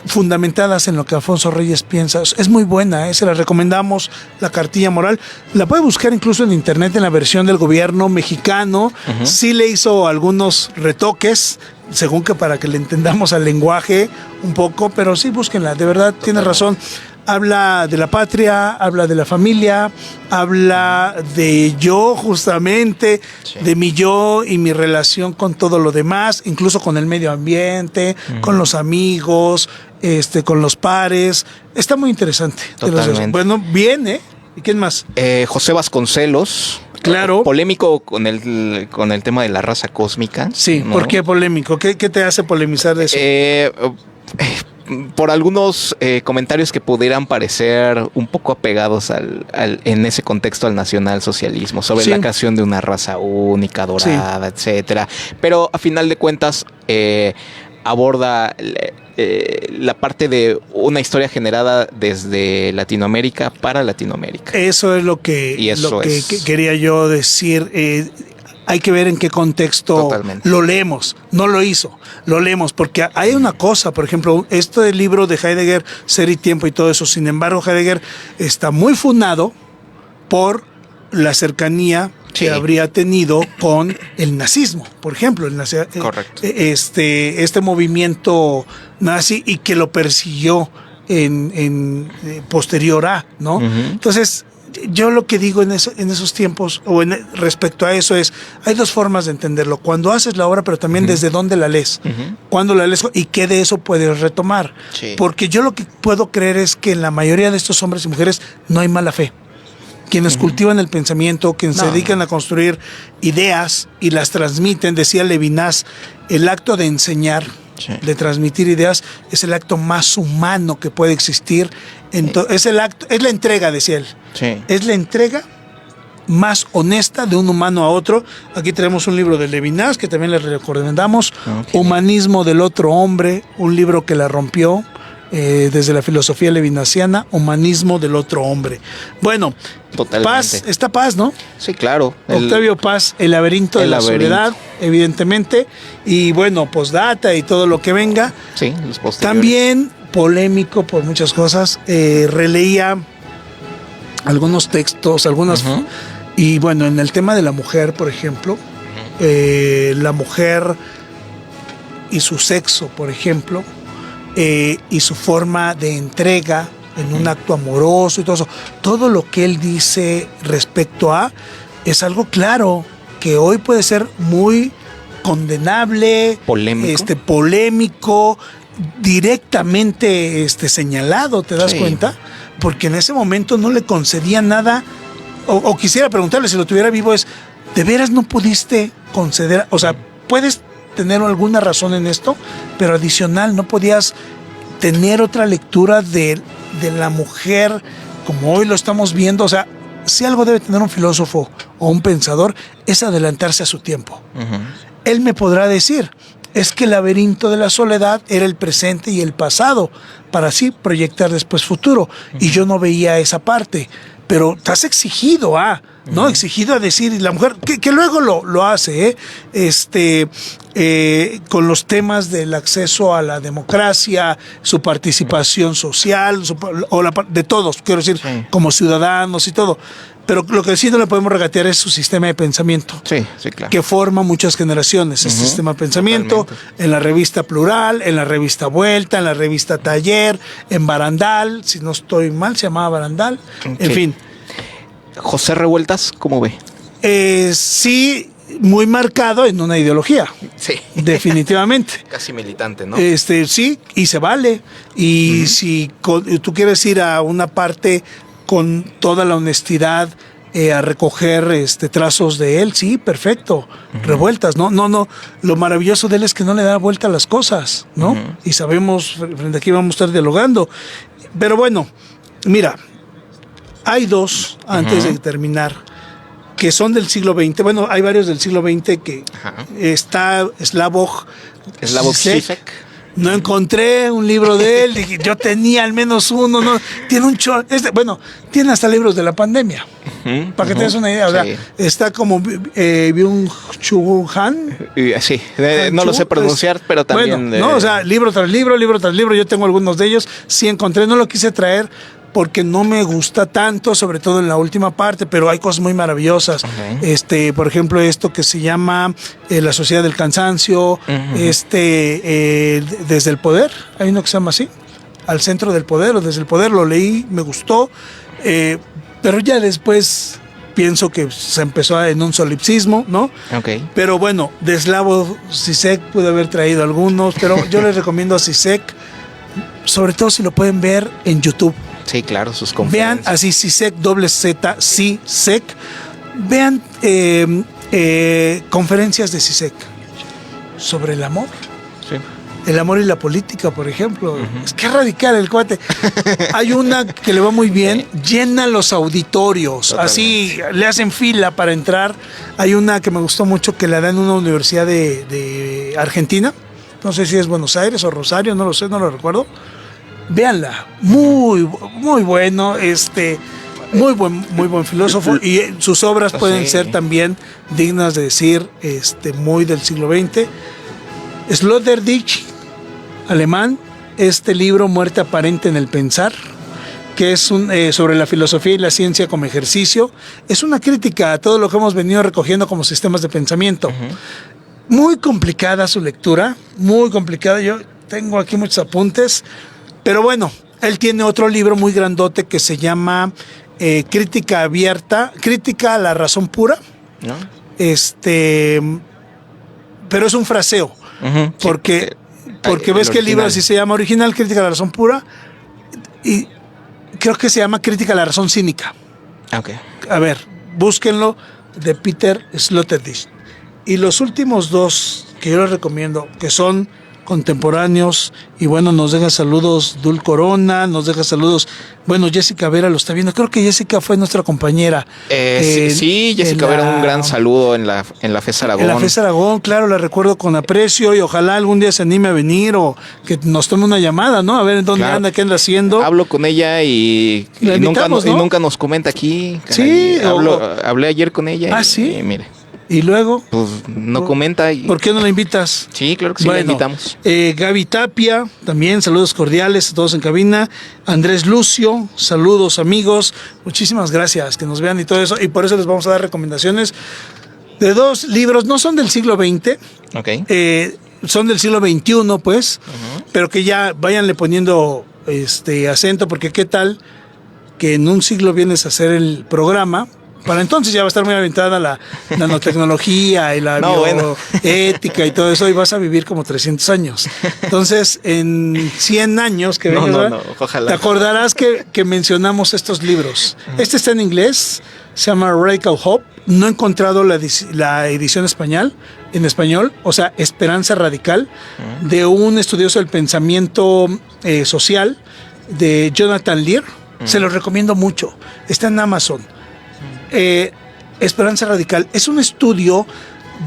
fundamentadas en lo que Alfonso Reyes piensa. Es muy buena, se la recomendamos, la cartilla moral. La puede buscar incluso en internet en la versión del gobierno mexicano. Sí le hizo algunos retoques, según que para que le entendamos al lenguaje un poco, pero sí búsquenla, de verdad. Totalmente. Tiene razón. Habla de la patria, habla de la familia, habla de yo justamente, de mi yo y mi relación con todo lo demás, incluso con el medio ambiente, con los amigos, con los pares. Está muy interesante. Totalmente. Bueno, bien, ¿Y quién más? José Vasconcelos. Claro. Polémico con el tema de la raza cósmica. Sí, ¿no? ¿Por qué polémico? ¿Qué te hace polemizar de eso? Por algunos comentarios que pudieran parecer un poco apegados en ese contexto al nacionalsocialismo, sobre la creación de una raza única, dorada, etcétera. Pero a final de cuentas aborda la parte de una historia generada desde Latinoamérica para Latinoamérica. Eso es lo que quería yo decir. Hay que ver en qué contexto lo leemos. No lo hizo, lo leemos, porque hay una cosa, por ejemplo, este libro de Heidegger, Ser y Tiempo y todo eso, sin embargo, Heidegger está muy fundado por la cercanía que habría tenido con el nazismo, por ejemplo, Correcto. Este movimiento nazi, y que lo persiguió en posterior a, ¿no? Entonces, yo lo que digo en esos tiempos, respecto a eso, es, hay dos formas de entenderlo: cuando haces la obra, pero también desde dónde la lees, cuándo la lees y qué de eso puedes retomar. Sí. Porque yo lo que puedo creer es que en la mayoría de estos hombres y mujeres no hay mala fe. Quienes cultivan el pensamiento, quienes se dedican a construir ideas y las transmiten, decía Levinas, el acto de enseñar, de transmitir ideas, es el acto más humano que puede existir. Es la entrega, decía él. Sí. Es la entrega más honesta de un humano a otro. Aquí tenemos un libro de Levinas que también les recomendamos, Humanismo del otro hombre, un libro que la rompió desde la filosofía levinasiana, Humanismo del otro hombre. Bueno, totalmente. Está Paz, ¿no? Sí, claro. Octavio Paz, El laberinto de la soledad, evidentemente, y bueno, postdata y todo lo que venga. Sí, los posteriores. También polémico por muchas cosas. Releía algunos textos, y bueno, en el tema de la mujer, por ejemplo, la mujer y su sexo, por ejemplo, y su forma de entrega en un acto amoroso y todo eso, todo lo que él dice respecto a, es algo claro que hoy puede ser muy condenable, polémico, directamente señalado, ¿te das cuenta? Porque en ese momento no le concedía nada, o quisiera preguntarle, si lo tuviera vivo, es, ¿de veras no pudiste conceder? O sea, puedes tener alguna razón en esto, pero adicional, no podías tener otra lectura de la mujer como hoy lo estamos viendo. O sea, si algo debe tener un filósofo o un pensador, es adelantarse a su tiempo. Él me podrá decir, es que el laberinto de la soledad era el presente y el pasado, para así proyectar después futuro, y yo no veía esa parte. Pero estás exigido ¿no? Exigido a decir, y la mujer, que luego lo hace, con los temas del acceso a la democracia, su participación social, de todos, quiero decir, como ciudadanos y todo. Pero lo que sí no le podemos regatear es su sistema de pensamiento. Sí, claro. Que forma muchas generaciones. Ese sistema de pensamiento, en la revista Plural, en la revista Vuelta, en la revista Taller, en Barandal, si no estoy mal, se llamaba Barandal. En fin. José Revueltas, ¿cómo ve? Sí, muy marcado en una ideología. Sí. Definitivamente. Casi militante, ¿no? Sí, y se vale. Y si tú quieres ir a una parte con toda la honestidad a recoger trazos de él, sí, perfecto. Revueltas, no. Lo maravilloso de él es que no le da vuelta a las cosas, ¿no? Y sabemos, frente a aquí vamos a estar dialogando. Pero bueno, mira, hay dos, antes de terminar, que son del siglo XX. Bueno, hay varios del siglo XX que está Slavoj Žižek. No encontré un libro de él, dije, yo tenía al menos uno, no, tiene un tiene hasta libros de la pandemia, para que te des una idea, o sea, está como Byung-Chul Han. Sí, no lo sé pronunciar, pero también... Bueno, o sea, libro tras libro, yo tengo algunos de ellos, sí encontré, no lo quise traer, porque no me gusta tanto, sobre todo en la última parte, pero hay cosas muy maravillosas. Por ejemplo, esto que se llama La Sociedad del Cansancio, Desde el Poder, hay uno que se llama así, Al Centro del Poder, o Desde el Poder, lo leí, me gustó, pero ya después pienso que se empezó en un solipsismo, ¿no? Pero bueno, de Slavoj Žižek pude haber traído algunos, pero yo les recomiendo a Žižek, sobre todo si lo pueden ver en YouTube. Sí, claro, sus conferencias. Vean así Žižek, Žižek. Vean conferencias de Žižek sobre el amor. Sí. El amor y la política, por ejemplo. Es que es radical el cuate. Hay una que le va muy bien, llena los auditorios. Totalmente. Así le hacen fila para entrar. Hay una que me gustó mucho que la da en una universidad de Argentina. No sé si es Buenos Aires o Rosario, no lo sé, no lo recuerdo. Véanla, muy bueno, muy buen filósofo, y sus obras pueden ser también dignas de decir, muy del siglo XX. Sloterdijk, alemán, libro Muerte aparente en el pensar, que es sobre la filosofía y la ciencia como ejercicio. Es una crítica a todo lo que hemos venido recogiendo como sistemas de pensamiento. Muy complicada su lectura, muy complicada. Yo tengo aquí muchos apuntes, pero bueno, él tiene otro libro muy grandote que se llama Crítica Abierta, Crítica a la Razón Pura. ¿No? Pero es un fraseo, porque ves que el libro así se llama original, Crítica a la Razón Pura, y creo que se llama Crítica a la Razón Cínica. Okay. A ver, búsquenlo, de Peter Sloterdijk. Y los últimos dos que yo les recomiendo, que son contemporáneos, y bueno, nos deja saludos Dul Corona, nos deja saludos, bueno, Jessica Vera lo está viendo, creo que Jessica fue nuestra compañera. Sí, Jessica Vera, un gran saludo en la FES Aragón. En la FES Aragón, claro, la recuerdo con aprecio, y ojalá algún día se anime a venir, o que nos tome una llamada, ¿no? A ver en dónde anda, qué anda haciendo. Hablo con ella y nunca nos comenta aquí. Sí. Hablé ayer con ella. Sí. Y mire. ¿Y luego? Pues no comenta. ¿Por qué no la invitas? Sí, claro que sí, la invitamos. Gaby Tapia, también saludos cordiales a todos en cabina. Andrés Lucio, saludos amigos. Muchísimas gracias, que nos vean y todo eso. Y por eso les vamos a dar recomendaciones de dos libros. No son del siglo XX. Okay. Son del siglo XXI, pues. Pero que ya váyanle poniendo acento, porque qué tal que en un siglo vienes a hacer el programa. Para entonces ya va a estar muy aventada la nanotecnología y la bioética y todo eso, y vas a vivir como 300 años. Entonces, en 100 años que vengas, ojalá. te acordarás que mencionamos estos libros. Este está en inglés, se llama Radical Hope. No he encontrado la edición en español, o sea, Esperanza Radical, de un estudioso del pensamiento social, de Jonathan Lear. Se los recomiendo mucho. Está en Amazon. Esperanza Radical es un estudio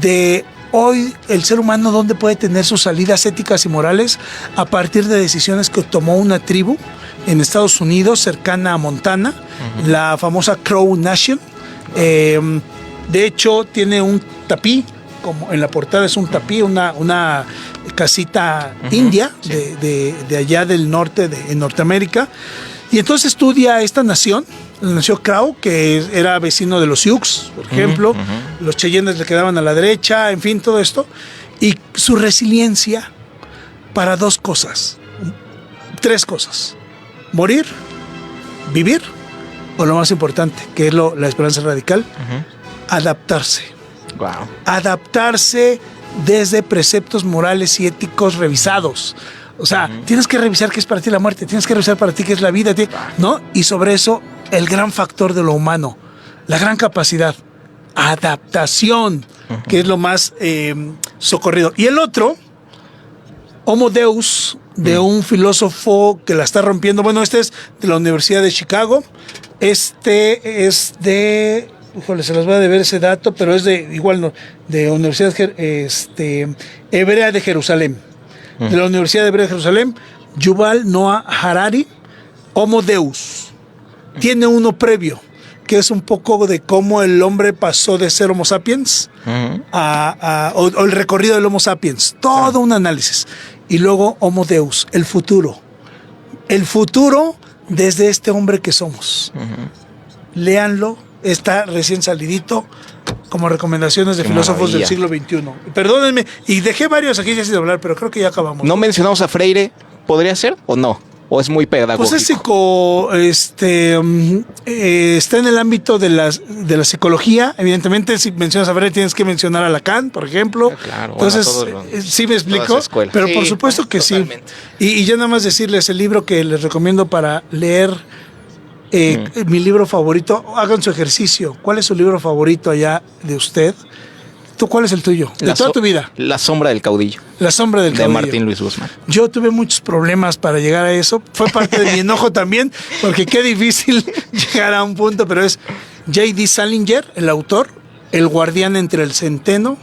de hoy el ser humano, dónde puede tener sus salidas éticas y morales a partir de decisiones que tomó una tribu en Estados Unidos cercana a Montana, la famosa Crow Nation. De hecho tiene un tapí, como en la portada es un tapí, una casita india de allá del norte en Norteamérica, y entonces estudia esta nación. Nació Crow, que era vecino de los Sioux, por ejemplo. Los Cheyennes le quedaban a la derecha, en fin, todo esto. Y su resiliencia para tres cosas. Morir, vivir, o lo más importante, que es la esperanza radical, adaptarse. Wow. Adaptarse desde preceptos morales y éticos revisados. O sea, tienes que revisar qué es para ti la muerte, tienes que revisar para ti qué es la vida, ¿no? Y sobre eso, el gran factor de lo humano, la gran capacidad, adaptación, que es lo más socorrido. Y el otro, Homo Deus, de un filósofo que la está rompiendo. Bueno, este es de la Universidad de Chicago. Este es de... Híjole, se los voy a deber ese dato, pero es de Universidad Hebrea de Jerusalén. De la Universidad Hebrea de Jerusalén, Yuval Noah Harari, Homo Deus. Tiene uno previo, que es un poco de cómo el hombre pasó de ser Homo sapiens o el recorrido del Homo sapiens. Todo un análisis. Y luego Homo Deus, el futuro. El futuro desde este hombre que somos. Léanlo, está recién salidito, como recomendaciones de filósofos del siglo XXI. Perdónenme, y dejé varios aquí ya sin hablar, pero creo que ya acabamos. ¿No mencionamos a Freire? ¿Podría ser o no? ¿O es muy pedagógico? Pues está en el ámbito de la psicología. Evidentemente, si mencionas a Freire, tienes que mencionar a Lacan, por ejemplo. Claro, entonces, sí me explico, pero sí, por supuesto que totalmente. Sí. Y ya nada más decirles el libro que les recomiendo para leer. Mi libro favorito, hagan su ejercicio. ¿Cuál es su libro favorito allá de usted? ¿Tú cuál es el tuyo? De toda tu vida. La sombra del caudillo. La sombra del caudillo. De Martín Luis Guzmán. Yo tuve muchos problemas para llegar a eso. Fue parte de mi enojo también, porque qué difícil llegar a un punto, pero es J.D. Salinger, el autor, El guardián entre el centeno.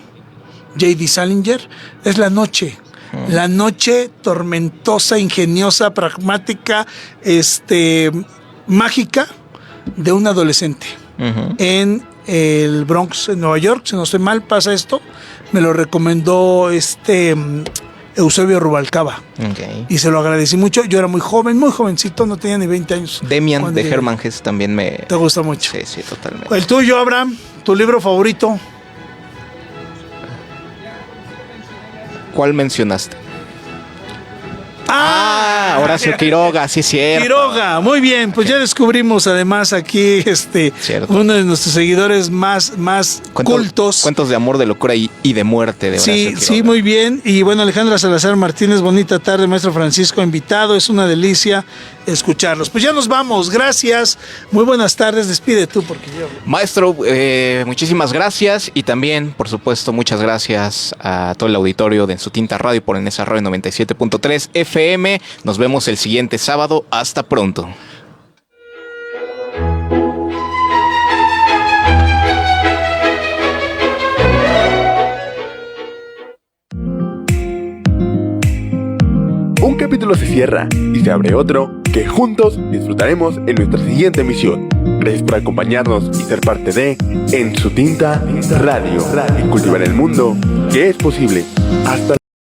J.D. Salinger, es la noche. La noche tormentosa, ingeniosa, pragmática, mágica de un adolescente en el Bronx, en Nueva York. Si no estoy mal, pasa esto. Me lo recomendó Eusebio Rubalcaba. Ok. Y se lo agradecí mucho. Yo era muy joven, muy jovencito, no tenía ni 20 años. Demian cuando de llegué. Hermann Hesse también me... ¿Te gusta mucho? Sí, sí, totalmente. El tuyo, Abraham, tu libro favorito. ¿Cuál mencionaste? Horacio Quiroga, sí es cierto. Quiroga, muy bien, pues ya descubrimos además aquí uno de nuestros seguidores más cultos. Cuentos de amor, de locura y de muerte de Horacio Quiroga. Sí, muy bien. Y bueno, Alejandra Salazar Martínez, bonita tarde, maestro Francisco invitado, es una delicia escucharlos. Pues ya nos vamos, gracias, muy buenas tardes, despide tú porque yo... Maestro, muchísimas gracias y también, por supuesto, muchas gracias a todo el auditorio de En Su Tinta Radio por En Esa Radio 97.3 FM. Nos vemos el siguiente sábado. Hasta pronto. Un capítulo se cierra y se abre otro que juntos disfrutaremos en nuestra siguiente emisión. Gracias por acompañarnos y ser parte de En Su Tinta Radio y cultivar el mundo que es posible. Hasta